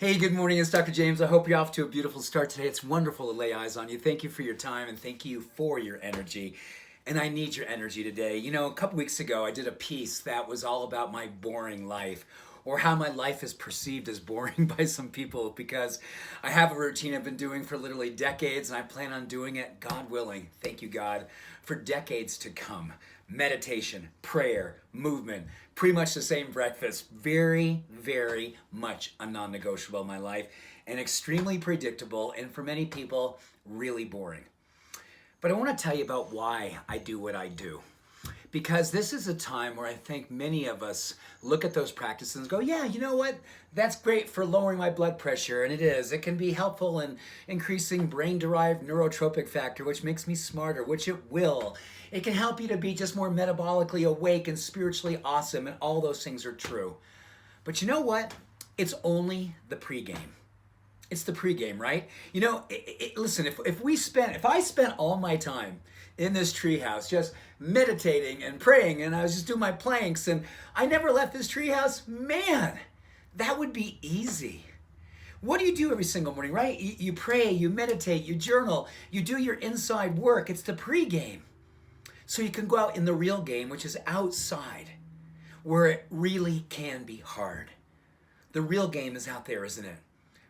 Hey, good morning. It's Dr. James. I hope you're off to a beautiful start today. It's wonderful to lay eyes on you. Thank you for your time and thank you for your energy. And I need your energy today. You know, a couple weeks ago, I did a piece that was all about my boring life, or how my life is perceived as boring by some people, because I have a routine I've been doing for literally decades, and I plan on doing it, God willing, thank you God, for decades to come. Meditation, prayer, movement, pretty much the same breakfast. Very, very much a non-negotiable in my life, and extremely predictable, and for many people, really boring. But I want to tell you about why I do what I do. Because this is a time where I think many of us look at those practices and go, yeah, you know what? That's great for lowering my blood pressure, and it is. It can be helpful in increasing brain-derived neurotropic factor, which makes me smarter, which it will. It can help you to be just more metabolically awake and spiritually awesome, and all those things are true. But you know what? It's only the pregame. It's the pregame, right? You know, listen, if I spent all my time in this treehouse just meditating and praying, and I was just doing my planks, and I never left this treehouse, man, that would be easy. What do you do every single morning, right? You pray, you meditate, you journal, you do your inside work. It's the pregame. So you can go out in the real game, which is outside, where it really can be hard. The real game is out there, isn't it?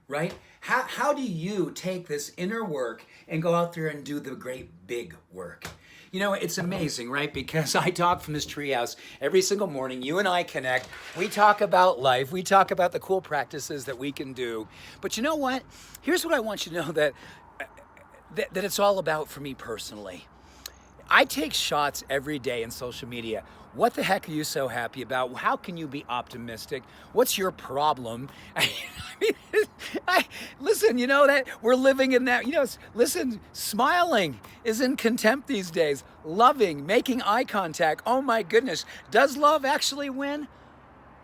Right? How do you take this inner work and go out there and do the great big work? You know, it's amazing, right? Because I talk from this treehouse every single morning. You and I connect. We talk about life. We talk about the cool practices that we can do. But you know what? Here's what I want you to know that it's all about for me personally. I take shots every day in social media. What the heck are you so happy about? How can you be optimistic? What's your problem? Listen, you know that we're living in that, listen, smiling is in contempt these days. Loving, making eye contact. Oh my goodness. Does love actually win?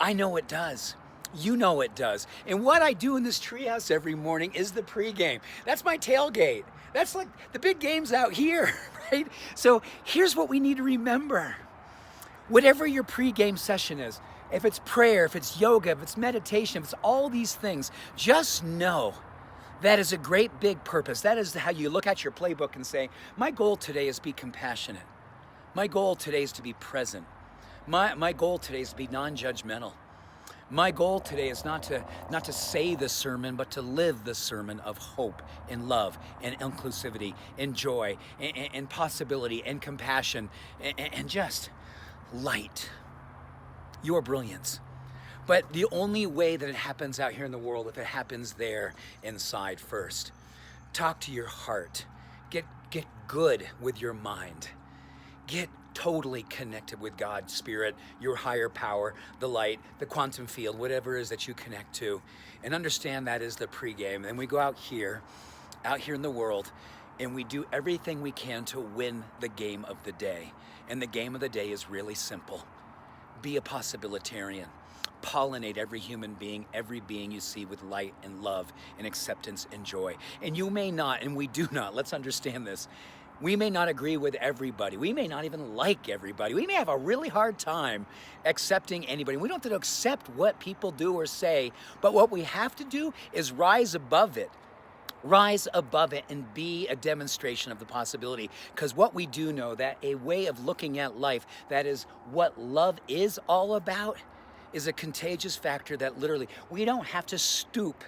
I know it does. You know it does. And what I do in this treehouse every morning is the pregame. That's my tailgate. That's like the big game's out here, right? So here's what we need to remember. Whatever your pregame session is, if it's prayer, if it's yoga, if it's meditation, if it's all these things, just know that is a great big purpose. That is how you look at your playbook and say, my goal today is to be compassionate. My goal today is to be present. My goal today is to be non-judgmental. My goal today is not to say the sermon, but to live the sermon of hope and love and inclusivity and joy and possibility and compassion and just light. Your brilliance. But the only way that it happens out here in the world, if it happens there inside first. Talk to your heart. Get good with your mind. Get totally connected with God, Spirit, your higher power, the light, the quantum field, whatever it is that you connect to. And understand that is the pregame. And we go out here in the world, and we do everything we can to win the game of the day. And the game of the day is really simple. Be a possibilitarian. Pollinate every human being, every being you see with light and love and acceptance and joy. And you may not, and we do not, let's understand this, we may not agree with everybody. We may not even like everybody. We may have a really hard time accepting anybody. We don't have to accept what people do or say, but what we have to do is rise above it. Rise above it and be a demonstration of the possibility. Because what we do know, that a way of looking at life, that is what love is all about, is a contagious factor that literally, we don't have to stoop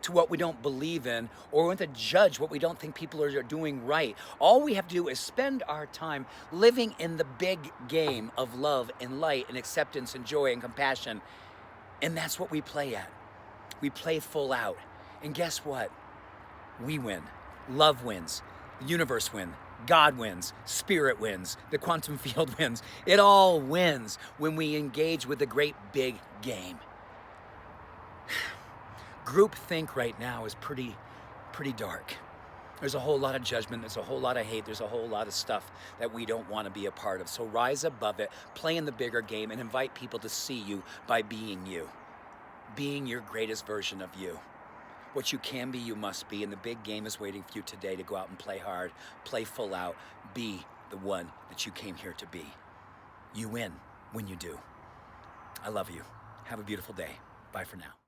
to what we don't believe in, or we have to judge what we don't think people are doing right. All we have to do is spend our time living in the big game of love and light and acceptance and joy and compassion. And that's what we play at. We play full out. And guess what? We win. Love wins. The universe wins. God wins. Spirit wins. The quantum field wins. It all wins when we engage with the great big game. Groupthink right now is pretty dark. There's a whole lot of judgment, there's a whole lot of hate, there's a whole lot of stuff that we don't want to be a part of. So rise above it, play in the bigger game, and invite people to see you by being you. Being your greatest version of you. What you can be, you must be, and the big game is waiting for you today to go out and play hard, play full out, be the one that you came here to be. You win when you do. I love you. Have a beautiful day. Bye for now.